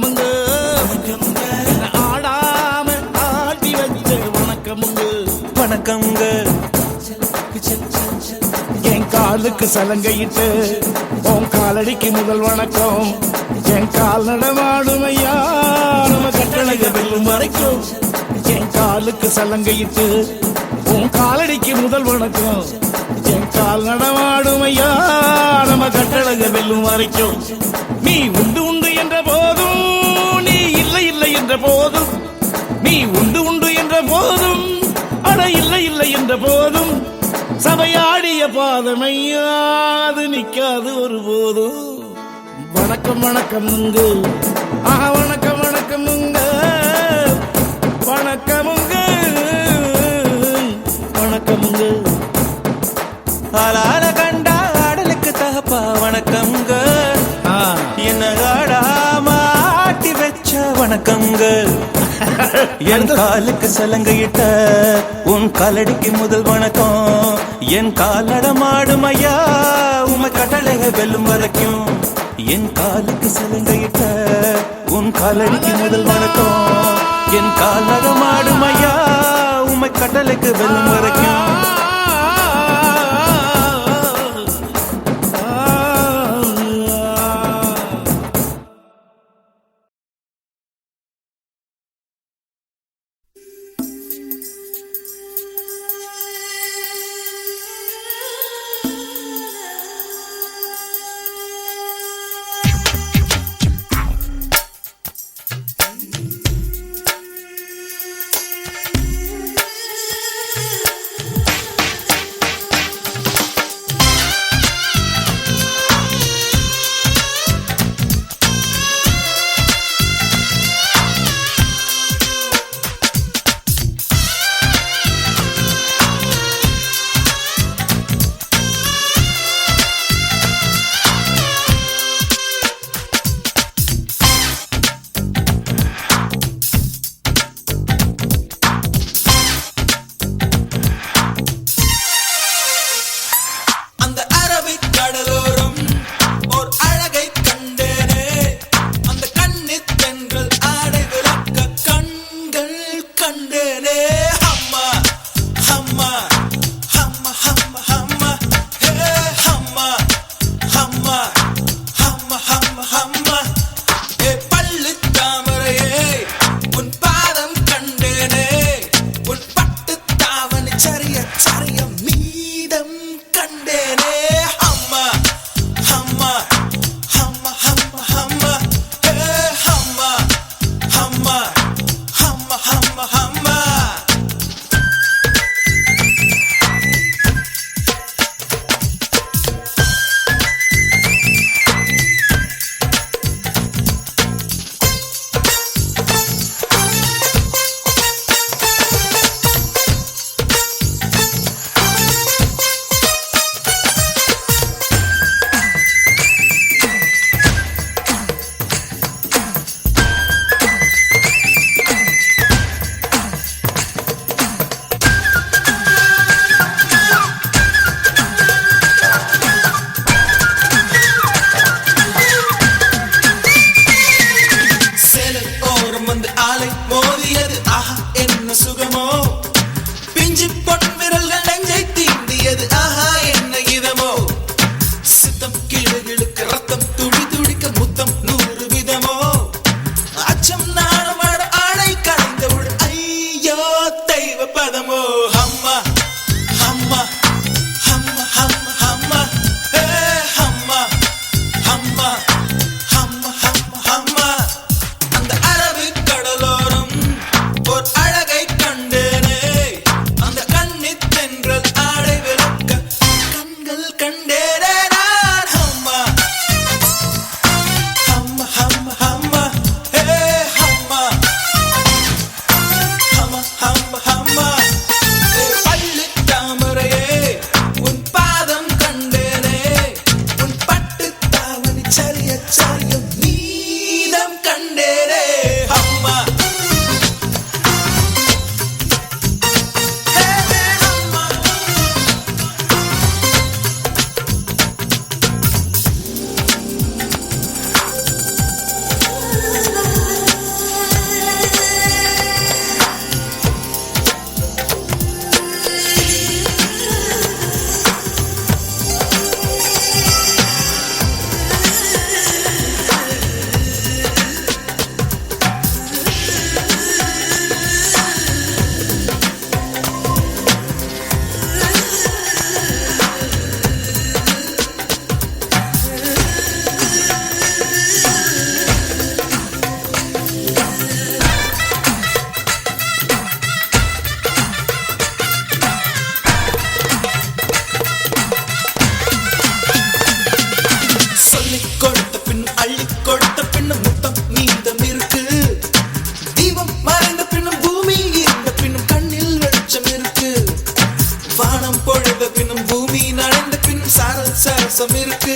வணக்கமுங்க ஆடாம ஆட்டி வச்ச வணக்கமுங்க வணக்கம்ங்க. என் காலுக்கு சலங்கையிட்டு உன் காலடிக்கு முதல் வணக்கம். என் கால் நடமாடுமையா நம்ம கட்டளைக வெல்லும் வரைக்கும். என் காலுக்கு சலங்கையிட்டு உன் காலடிக்கு முதல் வணக்கம். என் கால் நடமாடுமையா நம்ம கட்டளைக வெல்லும் வரைக்கும். நீ உண்டு உண்டு என்ற போதும் நீ இல்லை இல்லை என்ற போதும். நீ உண்டு உண்டு என்ற போதும் அட இல்லை இல்லை என்ற போதும். சபையாடிய பாதமையாது நிக்காது ஒரு போதும். வணக்கம் வணக்கமுங்க வணக்கம் வணக்கமுங்க வணக்கமுங்க வணக்கமுங்க. ஆளால கண்டா ஆடலுக்கு தகப்பா வணக்கம்ங்க. என்ன ஆடாம ஆட்டி வச்ச வணக்கம்ங்க. என் காலுக்கு சலங்கையிட்ட உன் காலடிக்கு முதல் வணக்கம். என் காலடமாடும் ஐயா உமை கட்டளைக வெல்லும் வரைக்கும். என் காலுக்கு சலங்கையிட்ட உன் காலடிக்கு முதல் வணக்கம். என் காலடமாடும் ஐயா உமை கட்டளைக்கு வெல்லும் வரைக்கும். ரசம் இருக்கு.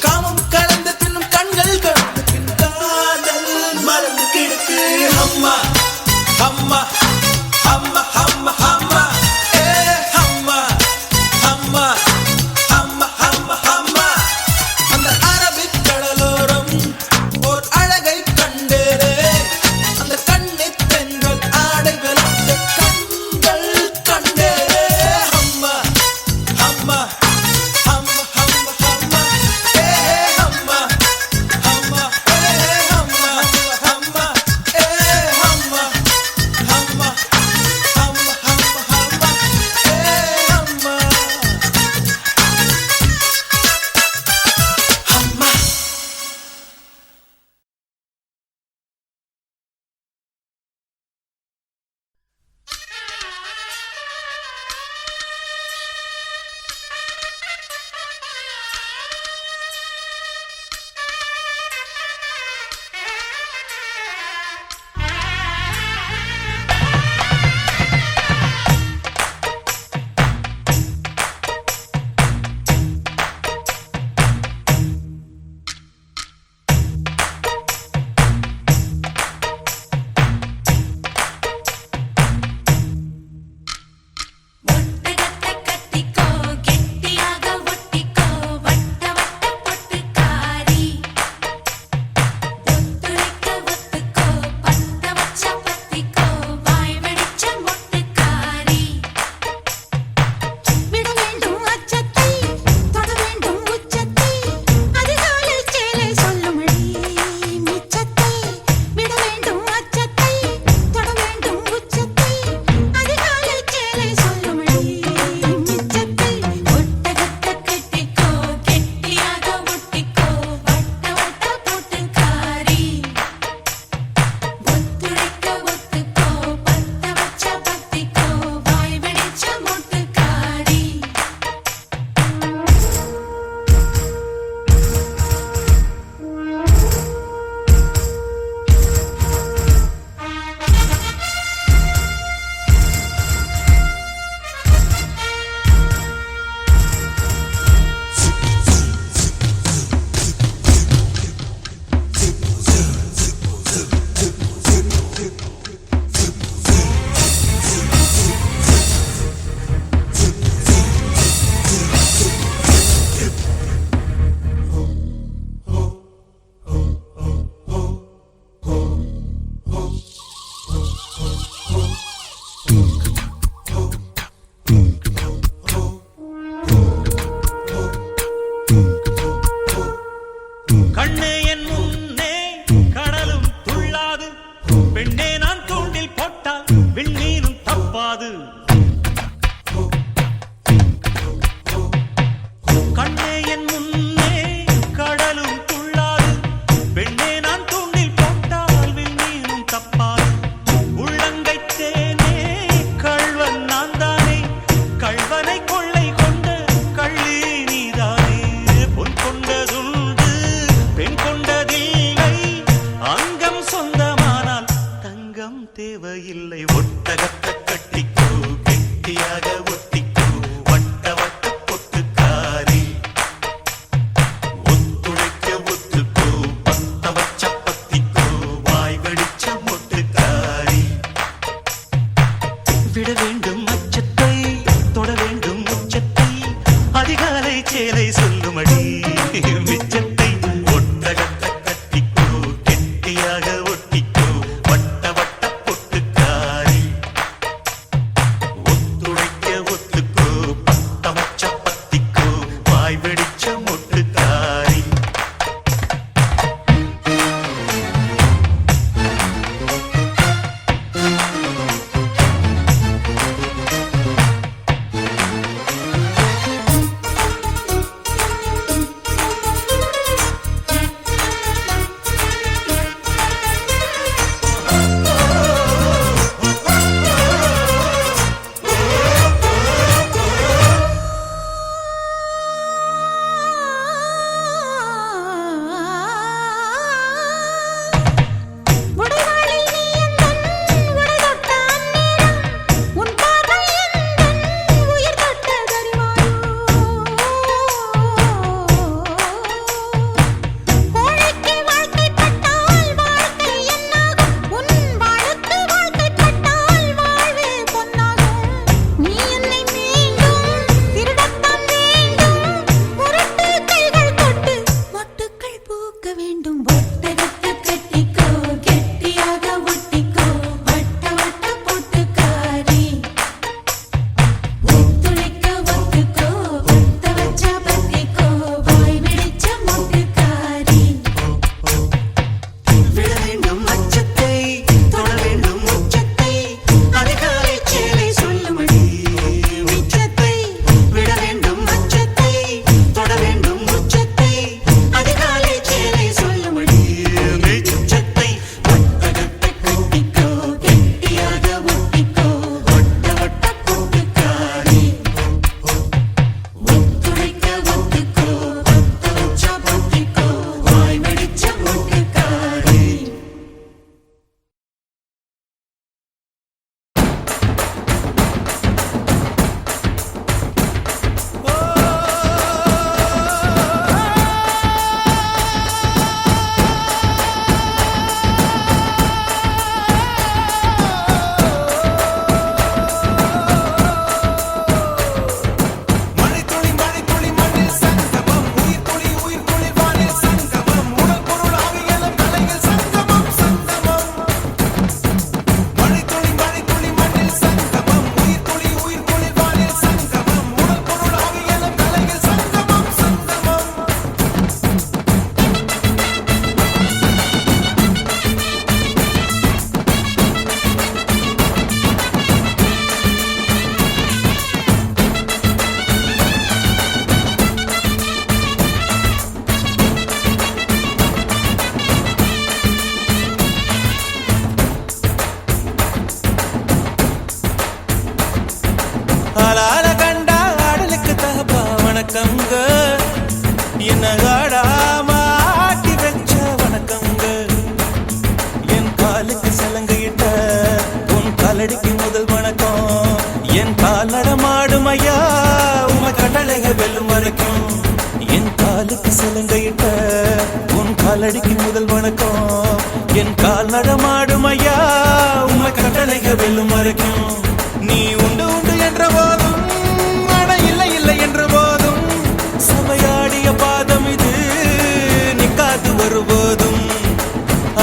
காமம் கலந்து தின்னும் கண்கள் கலந்து பின் காதல் மறந்து கிடக்கு. அம்மா அம்மா அம்மா அம்மா அம்மா ஏ அம்மா அம்மா அம்மா அம்மா அம்மா. அந்த அரபிக் கடலோரம் ஓர் அழகை கண்டேனே. அந்த கண்ணித் தென்றல் ஆடைகள் கண்கள் கண்டேனே. அம்மா அம்மா அம்மா அம்மா அம்மா ஏ அம்மா அம்மா ஏ அம்மா அம்மா ஏ அம்மா அம்மா அம்மா அம்மா அம்மா ஏ அம்மா அம்மா. ஒட்டகத்தை கட்டிக்கோ கெட்டியாக ஒட்டிக்கோ வட்ட வட்ட பொட்டுக்காரி ஒத்துழைக்க ஒத்துக்கோ பத்த வச்ச பத்திக்கோ வாய் வெடிச்ச மொட்டுக்காரி விட வேண்டும் அச்சத்தை தொட வேண்டும் உச்சத்தை அதிகாலை சேலை சொல்லுமடி மிச்சத்தை விட வேண்டும் அச்சத்தை தொட வேண்டும் உச்சத்தை அதிகாலை சேலை சொல்லுமடி மிச்சத்தை ஒட்டகத்தை கட்டிக்கோ கெட்டியாக ஒட்டிக்கோ வட்ட வட்ட பொட்டுக்காரி ஒத்துழைக்க ஒத்துக்கோ பத்த வச்ச பத்திக்கோ வாய் வெடிச்ச மொட்டுக்காரி கண்ணே என் முன்னே கடலும் துள்ளாது. பெண்ணே நான் தூண்டில் போட்டால் விண்ணீரும் தப்பாது. கண்ணே என் முன்னே கடலும் துள்ளாது. பெண்ணே நான் தூண்டில் போட்டால் விண்ணீரும் தப்பாது. உள்ளங்கை தேனே கள்வன் நான் தானே. கள்வனை கொள்ளை கொண்ட கள்ளி நீதானே. பொன் கொண்டதுண்டு பெண் கொண்டதில்லை. அங்கம் சொந்தமானால் தங்கம் தேவையில்லை. ஒட்டகத்தை கட்டிக்கோ கெட்டியாக ஒட்டிக்கோ வட்ட வட்ட பொட்டுக்காரி ஒத்துழைக்க ஒத்துக்கோ பத்த வச்ச பத்திக்கோ வாய் வெடிச்ச மொட்டுக்காரி விட வேண்டும் அச்சத்தை தொட வேண்டும் உச்சத்தை அதிகாலை சேலை சொல்லுமடி மிச்சத்தை. ஒட்டகத்தை கட்டிக்கோ கெட்டியாக ஒட்டிக்கோ வட்ட வட்ட பொட்டுக்காரி காலடிக்கு முதல் வணக்கம் என் கால் நடமாடும் ஐயா உம கட்டளைகள் வெல்லும் வரைக்கும் என் காலுக்கு சலங்கையிட்ட உன் காலடிக்கு முதல் வணக்கம் என் கால் நடமாடும் ஐயா உம கட்டளைகள் வெல்லும் வரைக்கும் நீ உண்டு உண்டு என்ற போதும் அட இல்லை இல்லை என்ற போதும் சபையாடிய பாதம் இது நிக்காது வருபோதும்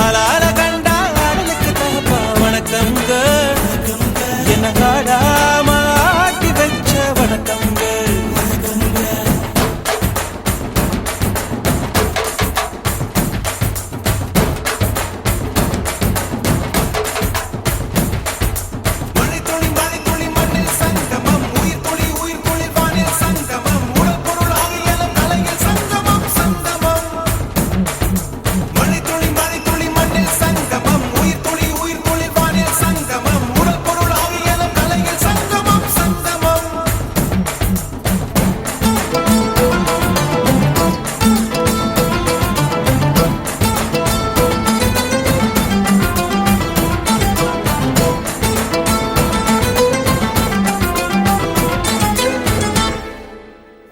ஆளால கண்டா ஆடலுக்கு தகப்பா வணக்கங்க என்ன காடாம ஆட்டி வச்ச வணக்கங்க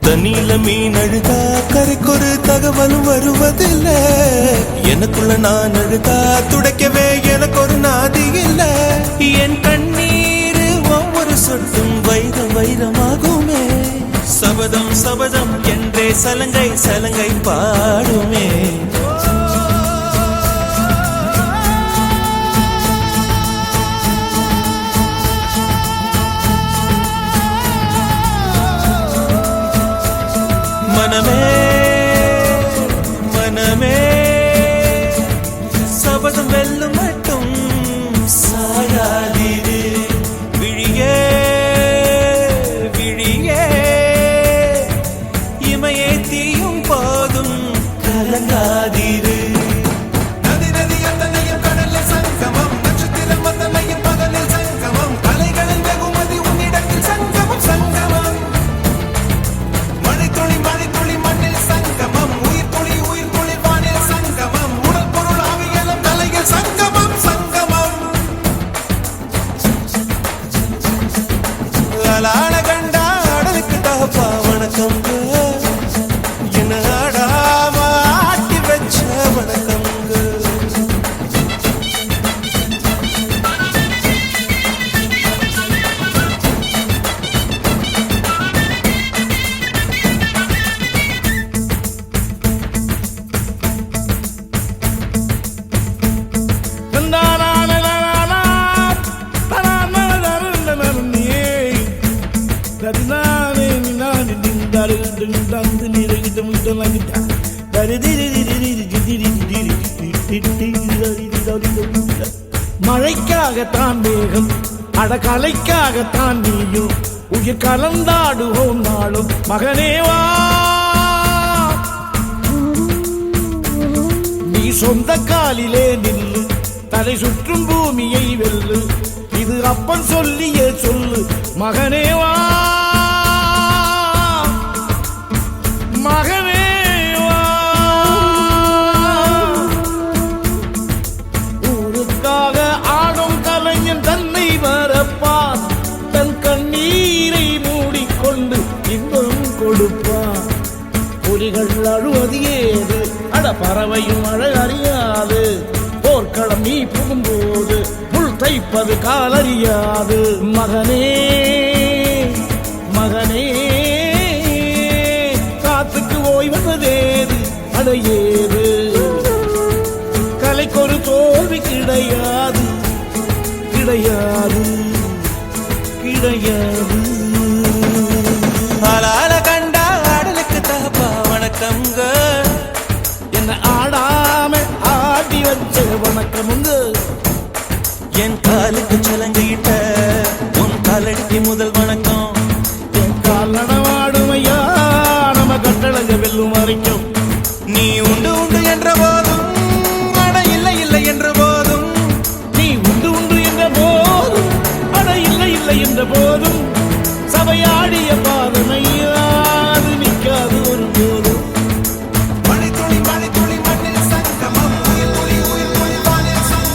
தண்ணியில மீன் அழுதா கரைக்கொரு தகவலும் வருவதில்லை எனக்குள்ள நான் அழுதா துடைக்கவே எனக்கு ஒரு நாதி இல்ல என் கண்ணீர் ஒவ்வொரு சொட்டும் வைரம் வைரமாகுமே சபதம் சபதம் என்றே சலங்கை சலங்கை பாடுமே மனமே மனமே சபதம் வெல்லும் மட்டும் சாயாதீரு விழியே விழியே இமையே தீயும் போதும் கலங்காதீரு நதி நதி அத்தனையும் கடலில் சங்கமம் நட்சத்திரம் அத்தனையும் பகலில் சங்கமம் கலைகளின் வெகுமதி உன்னிடத்தில் சங்கமம் சங்கமம் மழை துளி மண்ணில் சங்கமம் உயிர் துளி வானில் சங்கமம் உடல் பொருள் ஆவியலும் தலையில் சங்கமம் சங்கமம் அலான கண்டா அடலுக்கு தகப்பா வணக்கம் என்ன ஆடாம ஆட்டி வச்ச வணக்கம் மழைக்காகத்தான் மேகம் அடகலைக்காகத்தான் நீயும் உயிர் கலந்தாடுவோம் நாளும் மகனேவா நீ சொந்த காலிலே நில்லு தலை சுற்றும் பூமியை வெல்லு இது அப்பன் சொல்லிய சொல்லு மகனேவா மகனேவா ஊருக்காக ஆடும் கலைஞன் தன்னை வரப்பான் தன் கண்ணீரை மூடிக்கொண்டு இன்பம் கொடுப்பான் புலிகள் அழுவது ஏது அட பறவையும் அழகறியாது போர்க்களம் நீ புகும்போது முள் தைப்பது காலறியாது மகனே மகனே காத்துக்கு ஓய்வதேது அடையேது கலைக்கொரு தோல்வி கிடையாது கிடையாது கிடையாது ஆளால கண்டா ஆடலுக்கு தகப்பா வணக்கம்ங்க என்ன ஆடாம ஆடி வச்ச வணக்கமுங்க என் காலுக்கு சலங்கையிட்ட உன் காலடிக்கு முதல் வணக்கம் என் கால் நடமாடுமையா நம்ம கட்டளங்க வெல்லும் வரைக்கும் நீ உண்டு உண்டு என்ற போதும் அட இல்லை இல்லை என்ற போதும் நீ உண்டு உண்டு என்ற போதும் அட இல்லை இல்லை என்ற போதும் சபையாடிய பாதமையா அது நிற்காது ஒரு போதும் மழை துளி மண்ணில் சங்கமம் உயிர் துளி வானில் சங்கமம்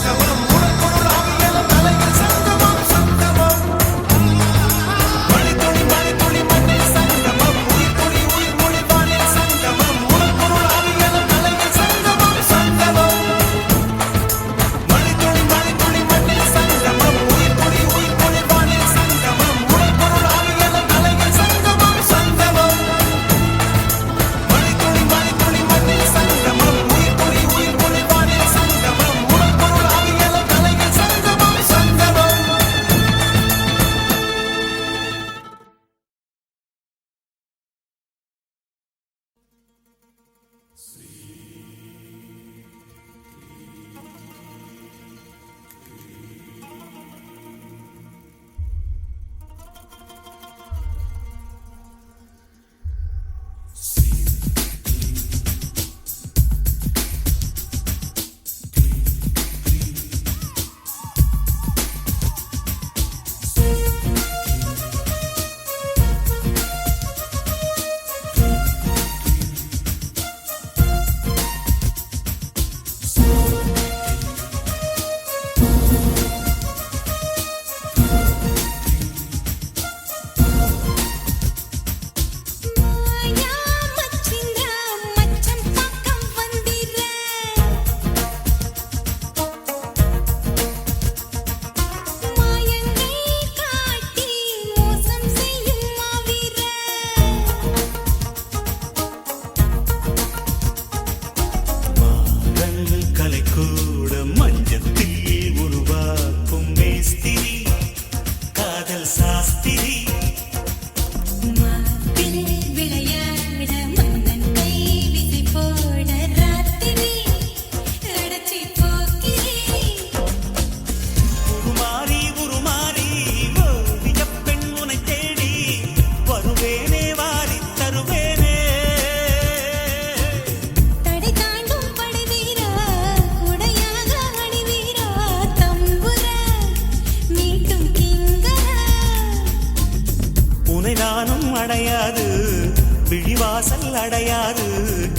வாசல் அடையாறு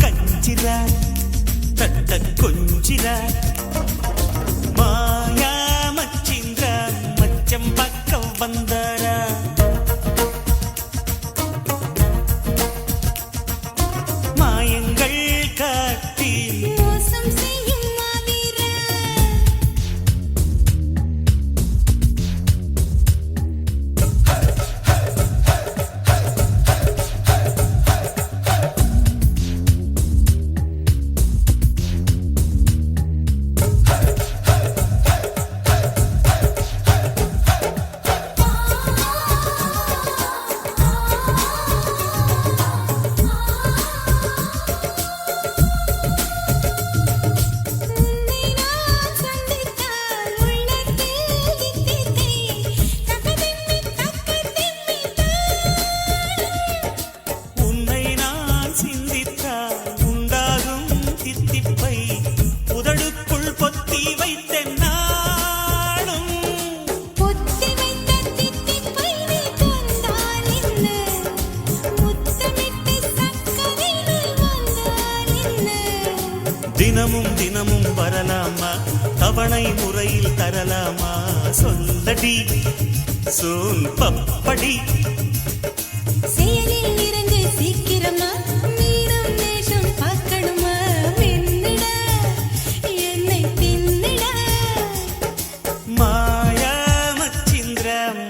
கஞ்சிரா தட்ட கொஞ்சிரா மாயா மச்சிந்திரா மச்சம் பக்கம் வந்தாரா மாயங்கள் காட்டி மோசம் செய்யும் மாவீரா உன்னை நான் சந்தித்தால் உள்ளத்தில் தித்தித்தே தகதிம்மி தக்கதிம்மி உன்னை நான் சிந்தித்தால் உண்டாகும் தித்திப்பை உதடுக்குள் பொத்தி வைத்தேன் நாளும் பொத்தி வைத்த தித்திப்பை நீ தந்தால் என்ன முத்தமிட்டு சக்கரை நீ வந்தால் என்ன தினமும் தினமும் வரலாமா தவணை முறையில் தரலாமா சொல்லடி சொல் பப்படி செயலில் இறங்கு சீக்கிரமா மீண்டும் நேசம் பார்க்கணுமா வெண்ணிட என்னை தின்னிட மாயா மச்சிந்திர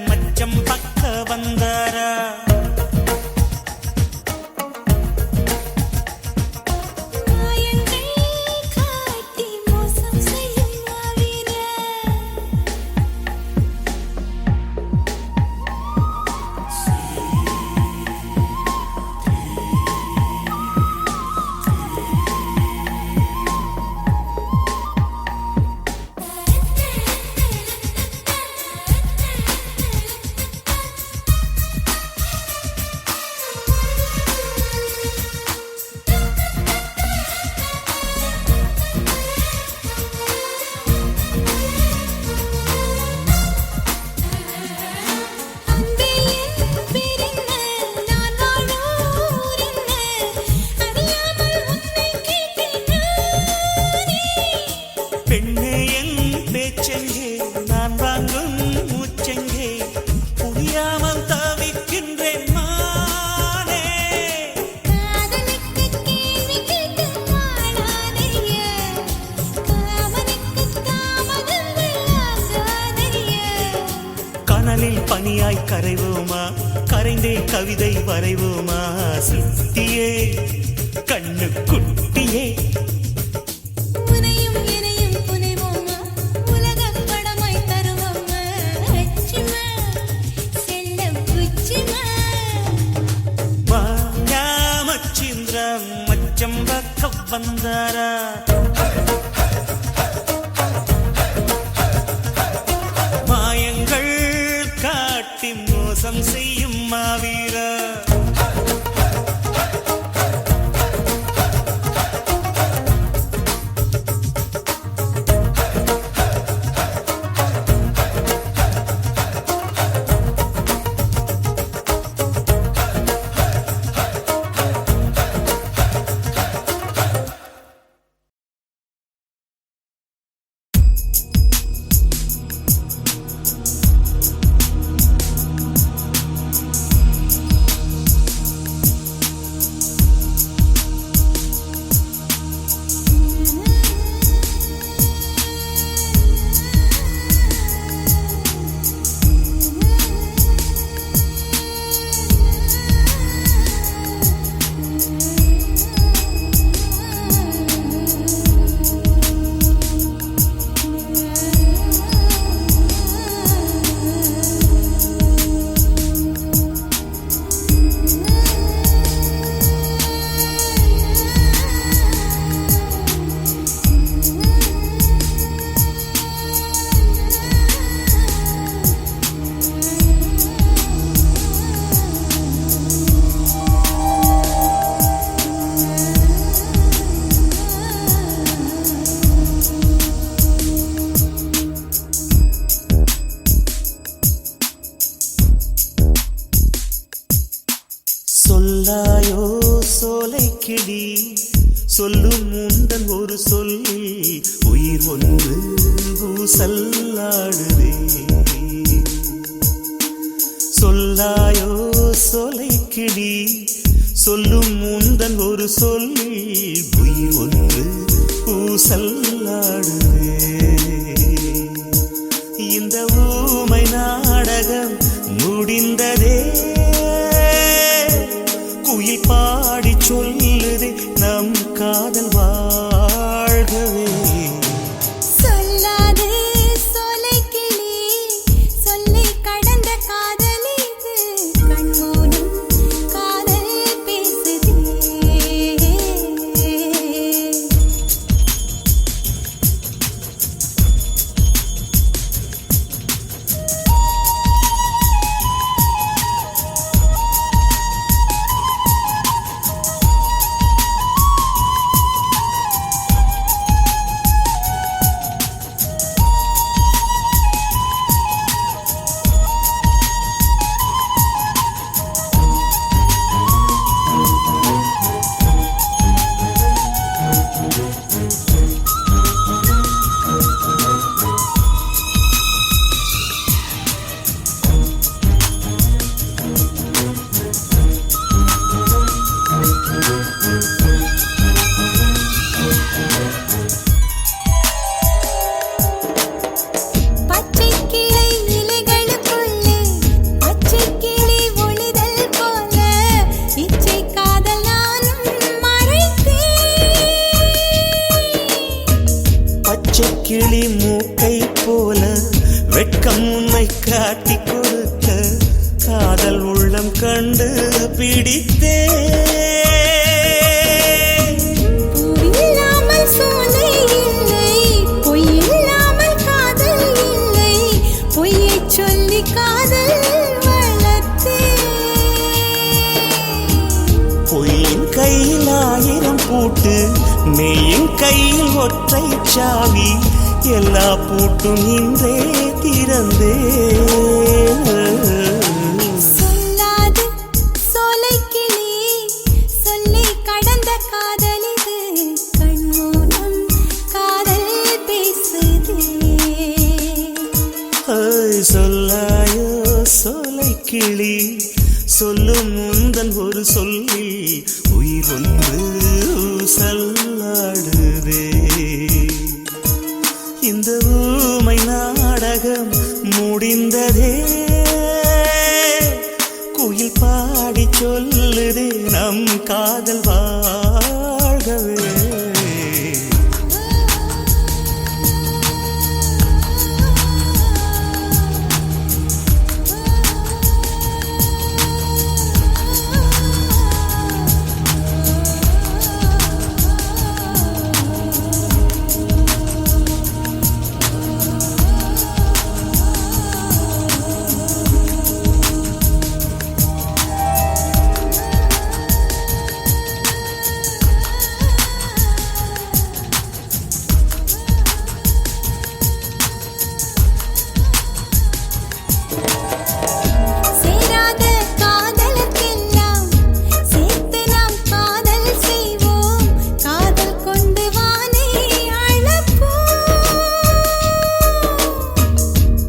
மச்சம் பக்க வந்தாரா மாயங்கள் காட்டி மோசம் செய்யும் மாவீரா அன்பே என் பேரென்ன நான் வாழும் ஊரென்ன அறியாமல் உன்னை கேட்டேன் நானே பெண்ணே என் பேச்செங்கே நான் வாங்கும் மூச்செங்கே புரியாமல் தவிக்கின்றேன் மானே காதலுக்கு கேள்வி கேட்டு வாழாதையா காமனுக்கு தாமதங்கள் ஆகாதையா கனலில் பனியாய் கரைவோமா கரைந்தே கவிதை வரைவோமா சுத்தியே கண்ணு குட்டியே உனையும் எனையும் புனைவோமா உலகப் படமாய் தருவோமா அச்சுமா செல்லம் குச்சிமா மாயா மச்சிந்திர மச்சம் பக்க வந்தாரா மாயங்கள் காட்டி மோசம் செய்யும் மாவீரா ஒன்று ஊசல்லாடுதே சொல்லாயோ சொலைக்கிளி சொல்லும் முந்தன் ஒரு சொல்லில் உயிர் ஒன்று ஊசல்லாடுதே இந்த ஊமை நாடகம் முடிந்ததே குயில் பாடி சொல்லுதே நம் காதல் வாழ்கவே சொல்லாது சொலைக்கிளி சொல்லி கடந்த காதல் இது கண்மூடும் காதல் பேசுதே பச்சை கிளை இலைகளுக்குள்ளே பச்சை கிளி ஒளிதல் போல இச்சை காதல் நானும் மறைத்தேன் பச்சை கிளி மூக்கை போல வெட்கம் உன்னை காட்டி கொடுக்க காதல் உள்ளம் கண்டு பிடித்தே பூவில்லாமல் சோலை இல்லை பொய்யில்லாமல் காதல் இல்லை பொய்யைச் சொல்லி காதல் வளர்த்தேன் பொய்யின் கையில் 1000 பூட்டு மெய்யின் கையில் ஒற்றை சாவி எல்லா பூட்டும் இன்றே திறந்தே சொல்லாது சோலைக்கிளி சொல்லி கடந்த காதல் இது கண்மூடும் காதல் பேசுதே சொல்லாயோ சொலைக்கிளி சொல்லும் முந்தன் ஒரு சொல்லி உயிர் ஒன்று சல்லாடுதே இந்த ஊமை நாடகம் முடிந்ததே குயில் பாடி சொல்லுதே நம் காதல் வாழ்கவே சேராத காதலுக்கெல்லாம் சேர்த்து நாம் காதல் செய்வோம் காதல் கொண்டு வானே அழப்போம்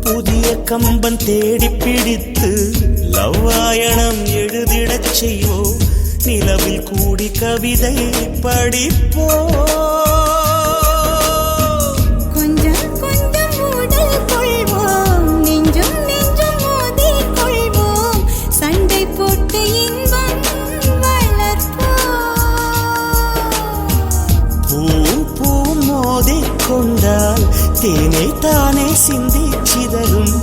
புதிய கம்பன் தேடி பிடித்து லவ்வாயணம் எழுதிடச் செய்வோம் நிலவில் கூடி கவிதை படிப்போம் கொஞ்சம் கொஞ்சம் உடல் கொள்வோம் நெஞ்சும் நெஞ்சும் மோதிக் கொள்வோம் சண்டை போட்டு இன்பம் வளர்ப்போம் பூ மோதிக் கொண்டால் தேனை தானே சிந்தி சிதறும்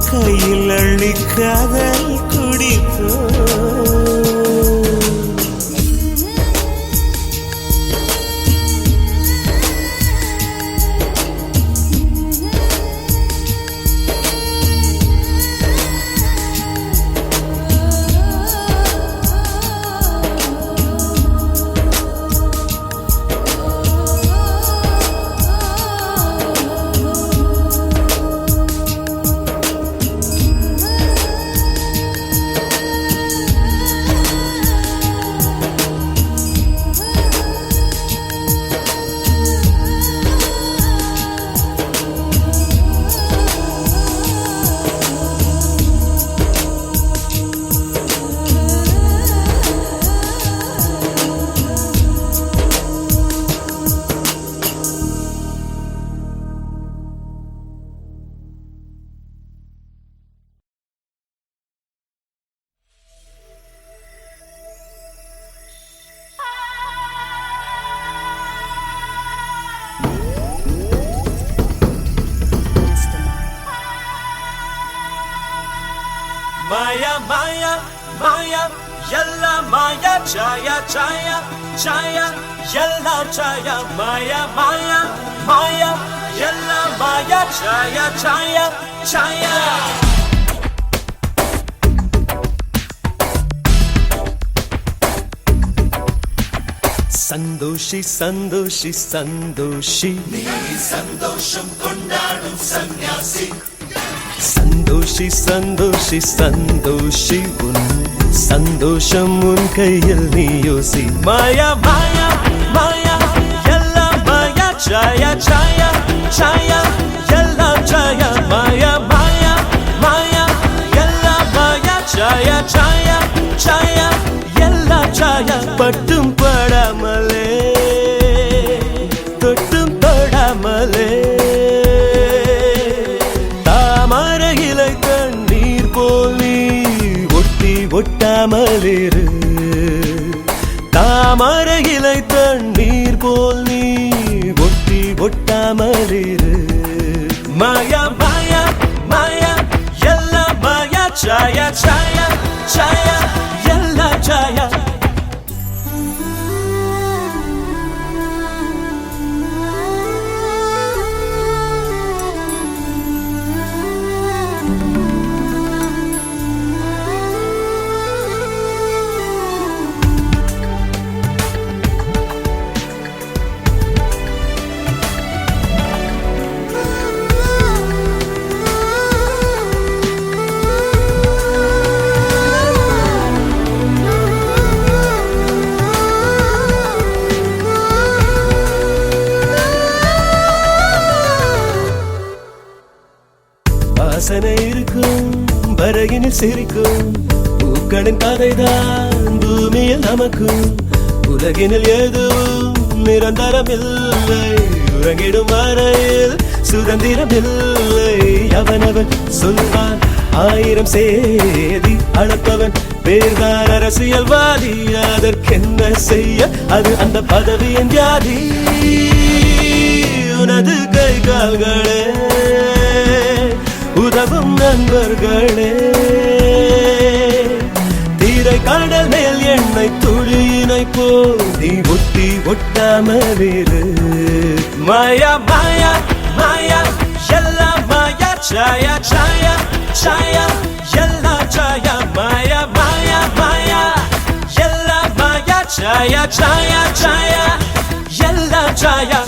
கையில் அள்ளி காதல் குடிப்போம் மாயா மாயா மாயா எல்லாம் மாயா சாயா சாயா சாயா எல்லாம் சாயா மாயா மாயா மாயா எல்லாம் மாயா சாயா சாயா சாயா சந்தோஷி சந்தோஷி சந்தோஷி நீ சந்தோஷம் கொண்டாடும் சன்னியாசி சந்தோஷி சந்தோஷி சந்தோஷி உன் சந்தோஷம் உன் கையில் நீ யோசி மாயா மாயா மாயா எல்லாம் மாயா சாயா சாயா சாயா எல்லாம் சாயா மாயா மாயா மாயா எல்லாம் மாயா சாயா சாயா சாயா எல்லாம் சாயா பட்டும் படாமலே தொட்டும் தொடாமலே தாமரை இலை தண்ணீர் போல் நீ ஒட்டி ஒட்டாமலிரு தாமரை இலை தண்ணீர் போல் நீ ஒட்டி ஒட்டாமலிரு மாயா மாயா மாயா எல்லாம் மாயா சாயா சாயா சாயா எல்லாம் சாயா வாசனை இருக்கும் வரையினில் சிரிக்கும் பூக்களின் கதைதான் பூமியில் நமக்கும் உலகினில் எதுவும் நிரந்தரமில்லை உறங்கிடும் வரையில் சுதந்திரமில்லை அவனவன் சொல்வான் ஆயிரம் சேதி அளப்பவன் பேர்தான் அரசியல்வாதி அதற்கென்ன செய்ய அது அந்த பதவியின் வியாதி உனது கை கால்களே உதவும் நண்பர்களே தீரை கடல் மேல் எண்ணெய் துளியினை போல் நீ ஒட்டி ஒட்டாமலிரு மாயா மாயா மாயா எல்லாம் மாயா சாயா சாயா சாயா எல்லாம் சாயா மாயா மாயா மாயா எல்லாம் மாயா சாயா சாயா சாயா எல்லாம் சாயா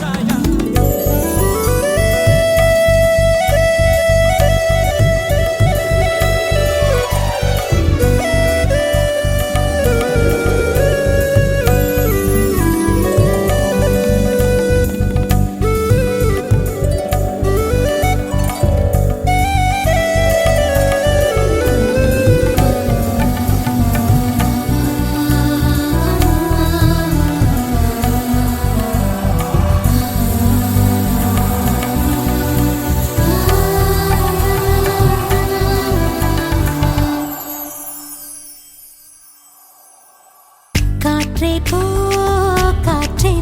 காற்றே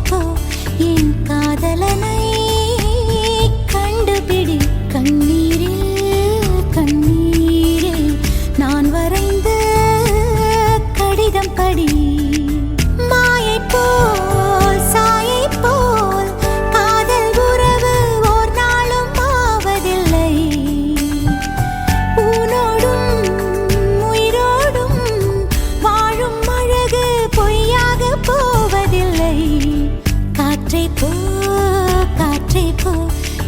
போ என் காதலனை கண்டுபிடி கண்ணீரில் கண்ணீரில் நான் வரைந்த கடிதம் படி மாயை போல் சாயை போல் காதல் உறவு ஓர் நாளும் ஆவதில்லை ஊனோடும் உயிரோடும் வாழும் அழகு பொய்யாக போவதில்லை காற்றே போ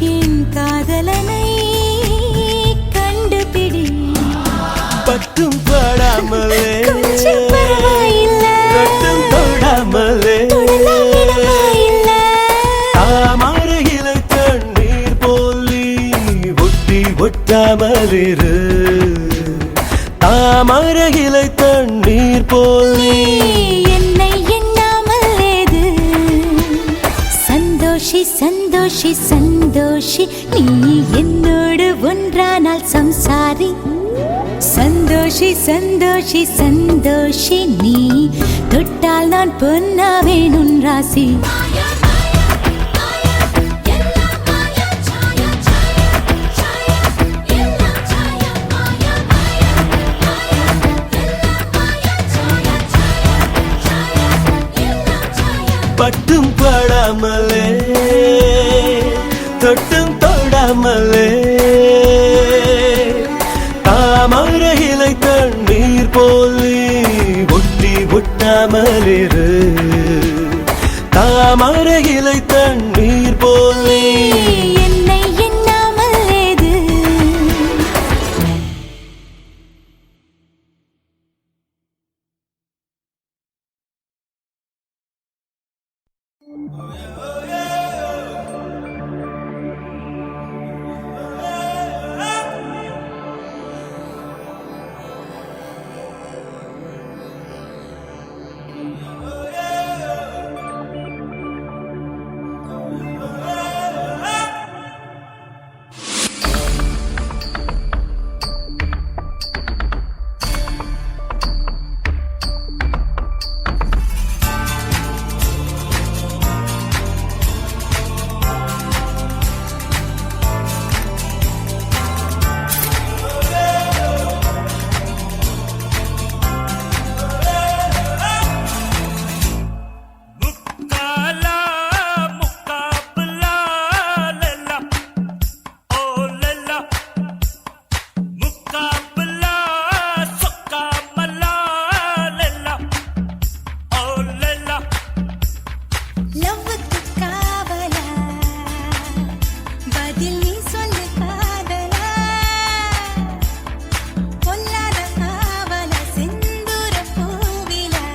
என் காதலனை கண்டுபிடி பட்டும் படாமலே கொஞ்சம் பரவாயில்லை தொட்டும் தொடாமலே தாமரை இலை தண்ணீர் போல் நீ ஒட்டி ஒட்டாமலிரு தாமரை இலை தண்ணீர் போல் நீ என்னை எண்ணாமல் ஏது சந்தோஷி சந்தோஷி சந்தோஷி நீ என்னோடு ஒன்றானால் சம்சாரி சந்தோஷி சந்தோஷி சந்தோஷி நீ தொட்டால் நான் பொன்னாவேன் உன் ராசி தொடாமலே தொட்டும் தொடாமலே தாமரை இலை தண்ணீர் போலி ஒட்டி ஒட்டாமலிரு தாமரை இலை தண்ணீர் போலி என்னை எண்ணாமல் ஏது லவ்வுக்கு காவலா பதில் நீ சொல்லு காதலா பொல்லாத காவல செந்தூர பூவிலா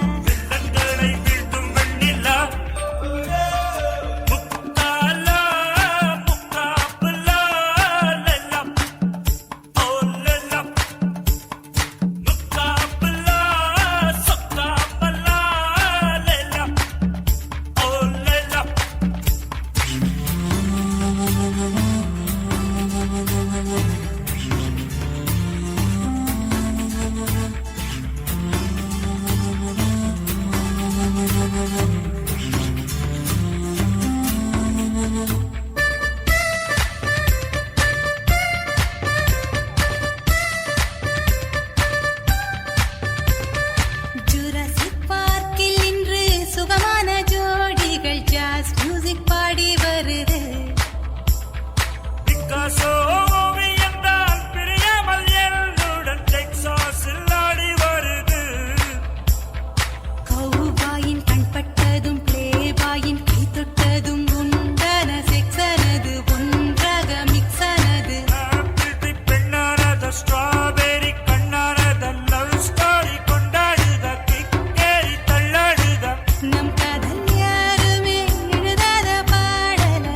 ஜுராசிக் பார்க்கில் இன்று சுகமான ஜோடிகள் ஜாஸ் மியூசிக் பாடி வருது கௌபாயின் கண்பட்டதும் பிளேபாயின் கை தொட்டதும் உண்டான செக்ஸனது ஒன்றாக மிக்ஸானது ஸ்ட்ராபெரி கண்ணானத லவ் ஸ்டோரி கொண்டாடுத கிக்கேரி தள்ளாடுத நம் காதல் யாருமே எழுதாத பாடல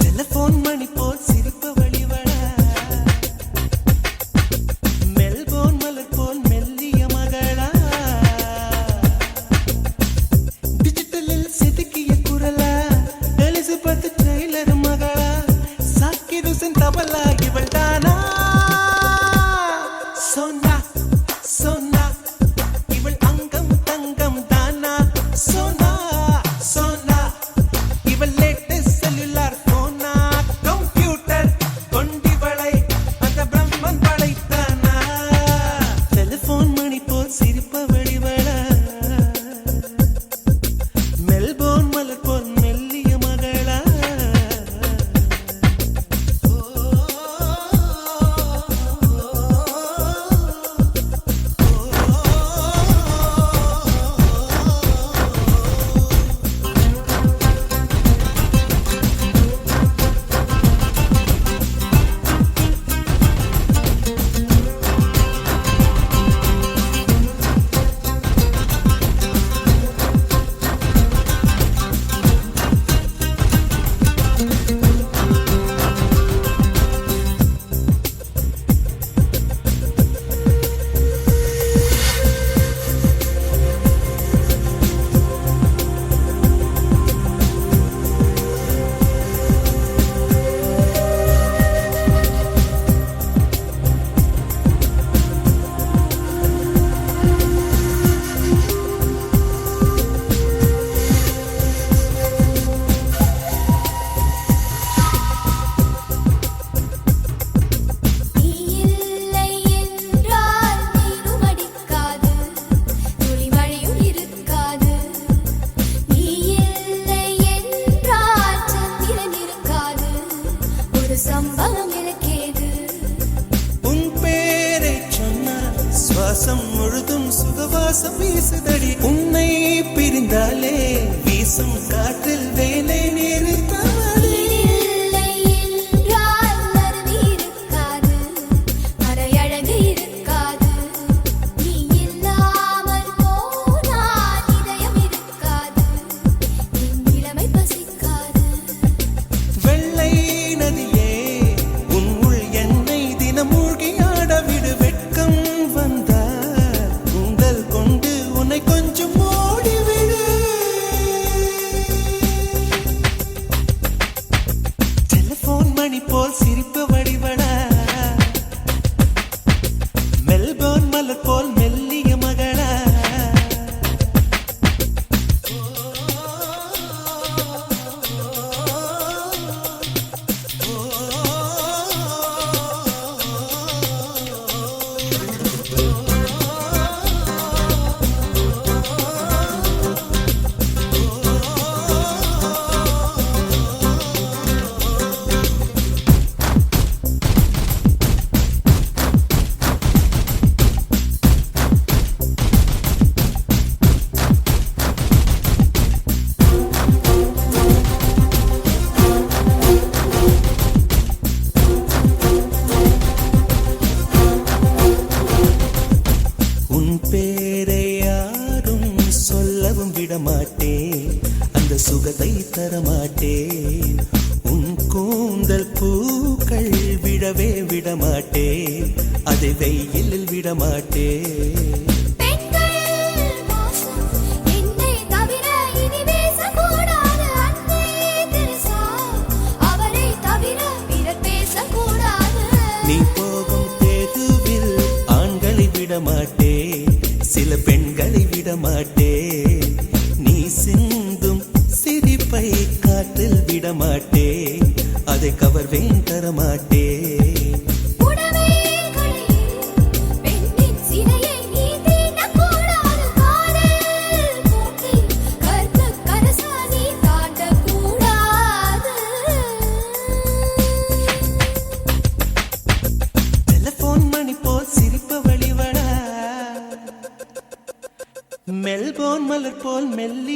டெலிபோன் மணி போல் சிரிப்பு வழிவட மெல்போன் மலர் போல் மெல்லிய மகளா டிஜிட்டலில் செதுக்கிய குரலா எலிசபெத் டெய்லர் மகளா சாக்கிர் ஹுசைன் தபலா இவள் தானா சோனா சோனா இவள் அங்கம் தங்கம் தானா சோனா சோனா இவள் லேட்டஸ்ட் செல்லுலார் போனா கம்ப்யூட்டர் கொண்டிவளை அந்த பிரம்மன் படைத்தானா டெலிபோன் மணி போல் சிரிப்ப வெளிவள மெல்போன் மலர் போல் மெல்லிய மகளா நீ இல்லை என்றால் நீரும் அடிக்காது துளி மழையும் இருக்காது நீ இல்லை என்றால் சந்திரன் இருக்காது ஒரு சம்பவம் எனக்கேது உன் பேரை சொன்னால் சுவாசம் முழுதும் சுகவாசம் வீசுதடி உன்னை பிரிந்தாலே வீசும் காற்றில் வேலை நேரிட்டாலே இல்லை என்றால் அருவி இருக்காது மறையழகு இருக்காது நீ இல்லாமல் போனால் இதயம் இருக்காது என் இளமை பசிக்காது வெள்ளை நதியே உன் உள் என்னை தினம் மூழ்கி ஆடவிடு வெட்கம் வந்தால் உங்கள் கொண்டு உன்னை கொஞ்சம் ஓடிவிடு டெலிபோன் மணி போல் சிரிப்பு வடிவட மெல்போன் மலர் போல் மெல்லிய மகளா உன் பேரை யாரும் சொல்லவும் விடமாட்டேன் அந்த சுகத்தை தரமாட்டேன் உன் கூந்தல் பூக்கள் விடவே விடமாட்டேன் அதை வெயிலில் விடமாட்டேன் பெண்கள் மோசம் என்னை தவிர இனி பேசக்கூடாது அன்னை தெரசா அவரை தவிர பிறர் பேசக்கூடாது நீ போகும் தெருவில் ஆண்களை விடமாட்டேன் சில பெண்களை விடமாட்டேன் நீ சிந்தும் சிரிப்பை காற்றில் விடமாட்டேன் அதை கவர்வேன் தரமாட்டேன் உடவே போல் மெல்லி